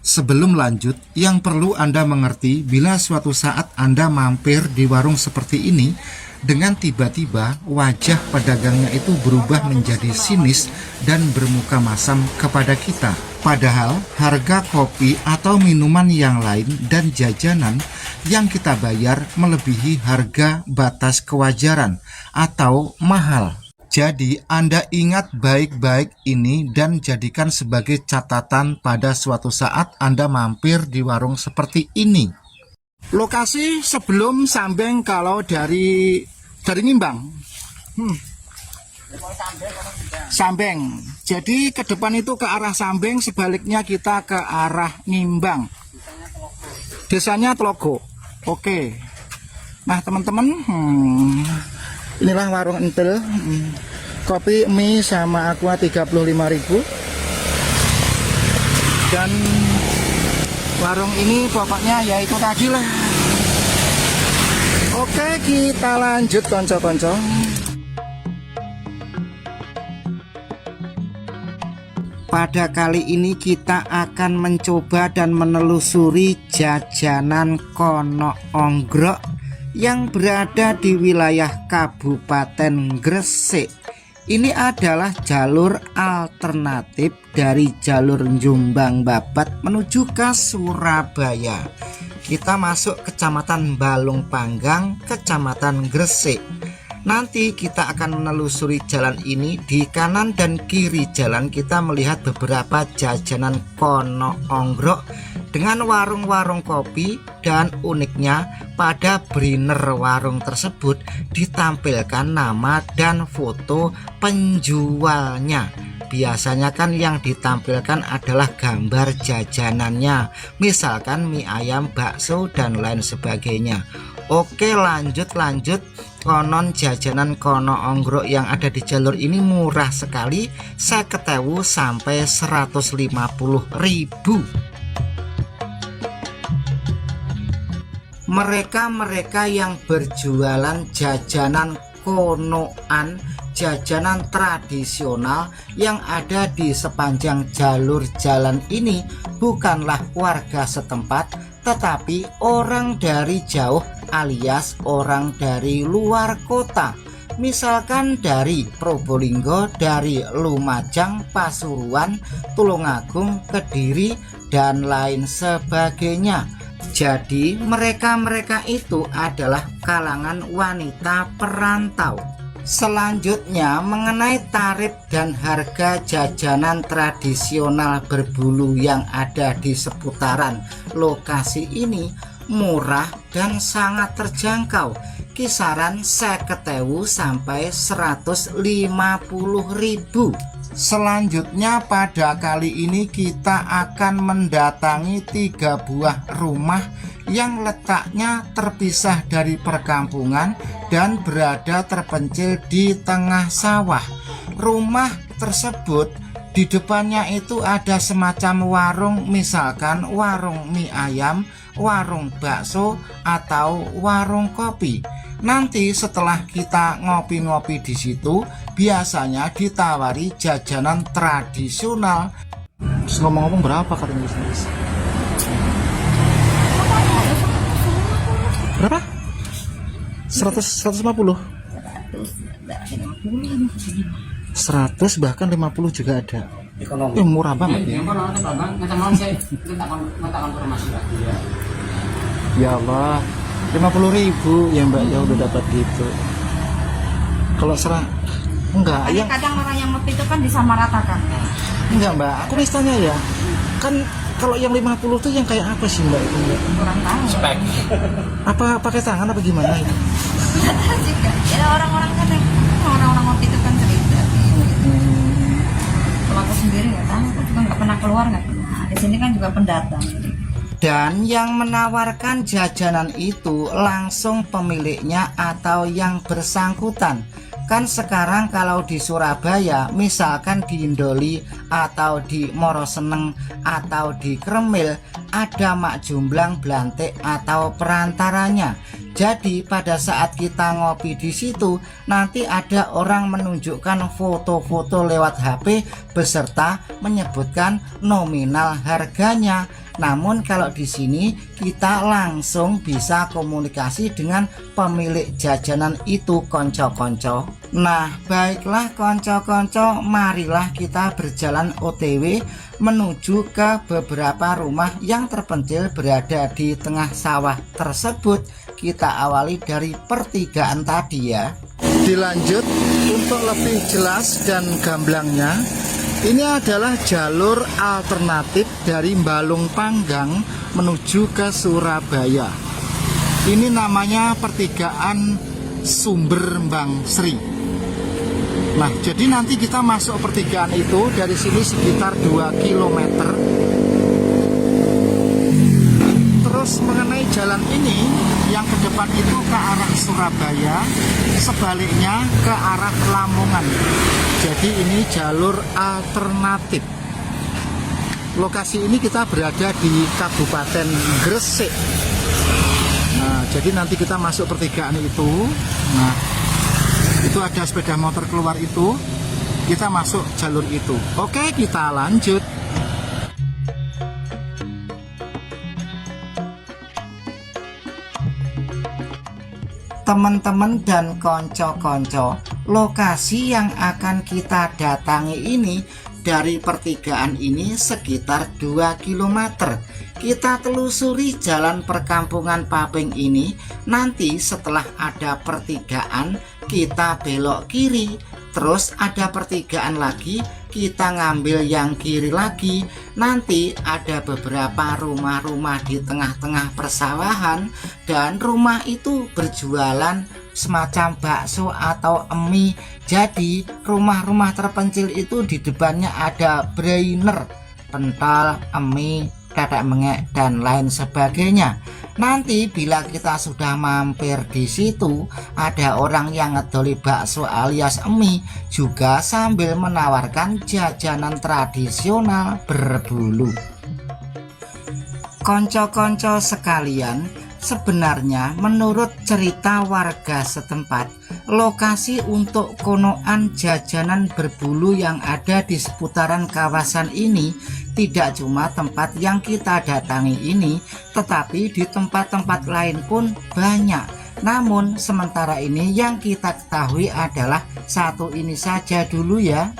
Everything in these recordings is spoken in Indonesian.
Sebelum lanjut, yang perlu Anda mengerti bila suatu saat Anda mampir di warung seperti ini, dengan tiba-tiba wajah pedagangnya itu berubah menjadi sinis dan bermuka masam kepada kita. Padahal harga kopi atau minuman yang lain dan jajanan yang kita bayar melebihi harga batas kewajaran atau mahal. Jadi Anda ingat baik-baik ini dan jadikan sebagai catatan pada suatu saat Anda mampir di warung seperti ini. Lokasi sebelum Sambeng kalau dari Ngimbang. Sambeng. Jadi ke depan itu ke arah Sambeng, sebaliknya kita ke arah Ngimbang. Desanya Tlogo. Oke. Nah, teman-teman, inilah warung Entel. Kopi mie sama aqua 35.000. Dan warung ini pokoknya ya itu tadi lah. Oke, kita lanjut konco-konco. Pada kali ini kita akan mencoba dan menelusuri jajanan Kono Onggrok yang berada di wilayah Kabupaten Gresik. Ini adalah jalur alternatif dari jalur Jombang Babat menuju ke Surabaya. Kita masuk Kecamatan Balung Panggang, Kecamatan Gresik. Nanti kita akan menelusuri jalan ini. Di kanan dan kiri jalan kita melihat beberapa jajanan Kono Onggrok dengan warung-warung kopi, dan uniknya pada banner warung tersebut ditampilkan nama dan foto penjualnya. Biasanya kan yang ditampilkan adalah gambar jajanannya, misalkan mie ayam, bakso, dan lain sebagainya. Oke, lanjut. Konon jajanan Kono Onggrok yang ada di jalur ini murah sekali, 50.000 sampai 150.000. Mereka yang berjualan jajanan konoan, jajanan tradisional yang ada di sepanjang jalur jalan ini bukanlah warga setempat, tetapi orang dari jauh alias orang dari luar kota. Misalkan dari Probolinggo, dari Lumajang, Pasuruan, Tulungagung, Kediri, dan lain sebagainya. Jadi mereka itu adalah kalangan wanita perantau. Selanjutnya mengenai tarif dan harga jajanan tradisional berbulu yang ada di seputaran lokasi ini murah dan sangat terjangkau, kisaran 50.000 sampai 150.000. Selanjutnya pada kali ini kita akan mendatangi 3 buah rumah yang letaknya terpisah dari perkampungan dan berada terpencil di tengah sawah. Rumah tersebut di depannya itu ada semacam warung, misalkan warung mie ayam, warung bakso, atau warung kopi. Nanti setelah kita ngopi-ngopi di situ, biasanya ditawari jajanan tradisional. Ngomong-ngomong berapa katanya guys? Berapa? 150? 100 bahkan 50 juga ada. Murah banget ya. Ya Allah, 50.000 ya Mbak, ya udah dapat gitu. Kalau enggak, yang kadang orang yang ngopi itu kan disamaratakan. Enggak Mbak, aku tanya ya. Kan kalau yang 50 tuh yang kayak apa sih Mbak itu Mbak? Kurang tahu. Spek. Apa pakai tangan apa gimana itu? Juga. Ya orang-orang kan orang-orang ngopi itu kan cerita. Kalau aku sendiri nggak tahu, aku juga nggak pernah keluar, nggak pernah. Di sini kan juga pendatang. Dan yang menawarkan jajanan itu langsung pemiliknya atau yang bersangkutan. Kan sekarang kalau di Surabaya, misalkan di Indoli atau di Moroseneng atau di Kremil, ada mak jumblang, blantik atau perantaranya. Jadi pada saat kita ngopi di situ, nanti ada orang menunjukkan foto-foto lewat HP beserta menyebutkan nominal harganya. Namun kalau di sini kita langsung bisa komunikasi dengan pemilik jajanan itu, konco-konco. Nah, baiklah konco-konco, marilah kita berjalan OTW menuju ke beberapa rumah yang terpencil berada di tengah sawah tersebut. Kita awali dari pertigaan tadi ya. Dilanjut untuk lebih jelas dan gamblangnya, ini adalah jalur alternatif dari Balung Panggang menuju ke Surabaya. Ini namanya pertigaan Sumber Mbang Sri. Nah, jadi nanti kita masuk pertigaan itu dari sini sekitar 2 km. Terus mengenai jalan ini, yang ke depan itu ke arah Surabaya, sebaliknya ke arah Lamongan. Jadi ini jalur alternatif. Lokasi ini kita berada di Kabupaten Gresik. Nah, jadi nanti kita masuk pertigaan itu. Nah, itu ada sepeda motor keluar itu. Kita masuk jalur itu. Oke, kita lanjut. Teman-teman dan konco-konco, lokasi yang akan kita datangi ini dari pertigaan ini sekitar 2 km. Kita telusuri jalan perkampungan Paping ini. Nanti setelah ada pertigaan kita belok kiri, terus ada pertigaan lagi kita ngambil yang kiri lagi. Nanti ada beberapa rumah-rumah di tengah-tengah persawahan, dan rumah itu berjualan semacam bakso atau mie. Jadi rumah-rumah terpencil itu di depannya ada brainer, pentol, mie, tetek mengek, dan lain sebagainya. Nanti bila kita sudah mampir di situ, ada orang yang ngedoli bakso alias mie juga sambil menawarkan jajanan tradisional berbulu. Konco-konco sekalian, sebenarnya menurut cerita warga setempat, lokasi untuk konoan jajanan berbulu yang ada di seputaran kawasan ini tidak cuma tempat yang kita datangi ini, tetapi di tempat-tempat lain pun banyak. Namun sementara ini yang kita ketahui adalah satu ini saja dulu ya.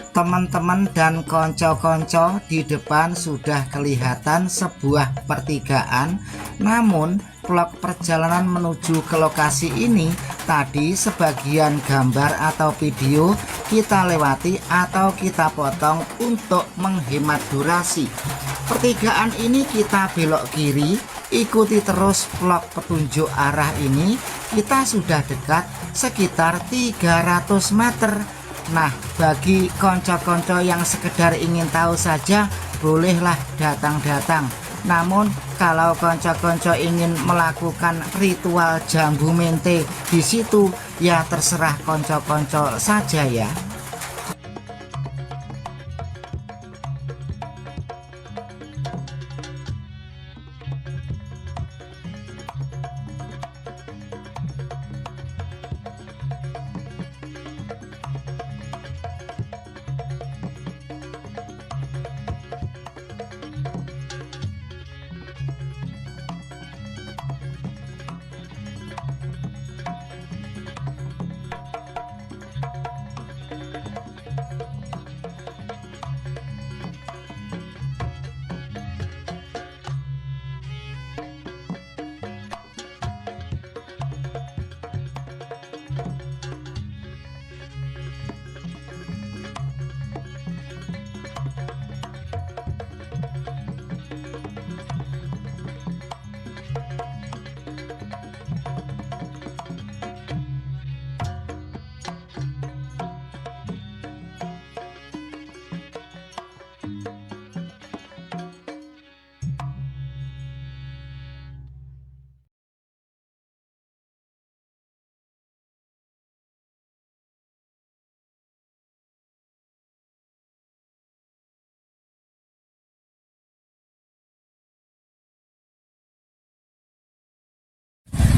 Teman-teman dan konco-konco, di depan sudah kelihatan sebuah pertigaan. Namun vlog perjalanan menuju ke lokasi ini tadi sebagian gambar atau video kita lewati atau kita potong untuk menghemat durasi. Pertigaan ini kita belok kiri, ikuti terus vlog petunjuk arah ini. Kita sudah dekat sekitar 300 meter. Nah, bagi konco-konco yang sekedar ingin tahu saja, bolehlah datang-datang. Namun kalau konco-konco ingin melakukan ritual jambu mente di situ, ya terserah konco-konco saja ya.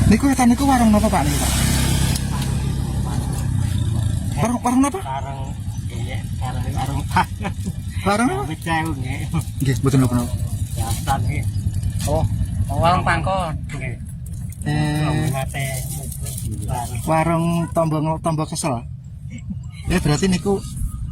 Niku wetan niku warung napa Pak niku Pak? Warung apa? Warung iya, warung pangan. Warung apa? Betul nggih. Nggih, mboten napa. Dasar nggih. Oh, Warung pangkon. Nggih. eh warung tombo kesel. Berarti niku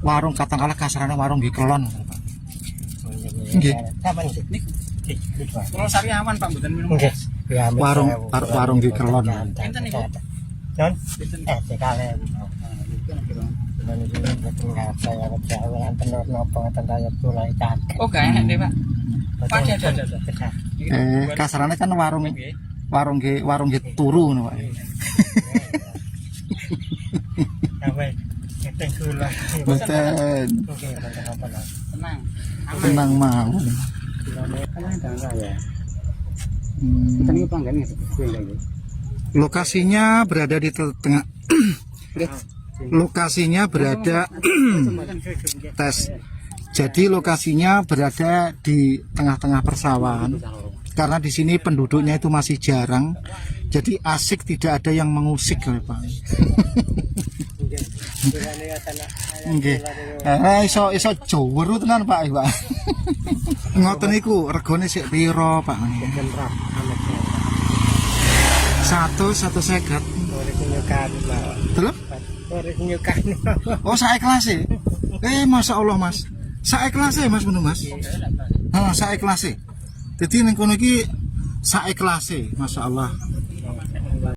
warung katakanlah kasarane warung nggih kelon. Nggih. Kapan nggih? Kalau Sariawan Pak mboten minum. Nggih. Warung nggih kelon. Enten niku. Non? Sekali. Saya berjalan tenor nopo tentang mulai cakep. Oh, gak enak deh, Pak. Pak ada. Kasarane kan warung nggih turu ngono, Pak. Apa? Kita gula. Mboten. Oke, apa lah. Tenang. Tenang mawon. Kita niku panggane kuwi lagi. Lokasinya berada di tengah. Lokasinya berada tes. Jadi lokasinya berada di tengah-tengah persawahan. Karena di sini penduduknya itu masih jarang. Jadi asik, tidak ada yang mengusik, Pak. Nggih. Iso jower tenan, Pak. Ngoten niku regane sik pira, Pak? Satu sekat. Delep? Oh, saiklase. Masya Allah, Mas. Saiklase, Mas, ngono, Mas. Saiklase. Jadi ning kono iki saiklase, Masya Allah.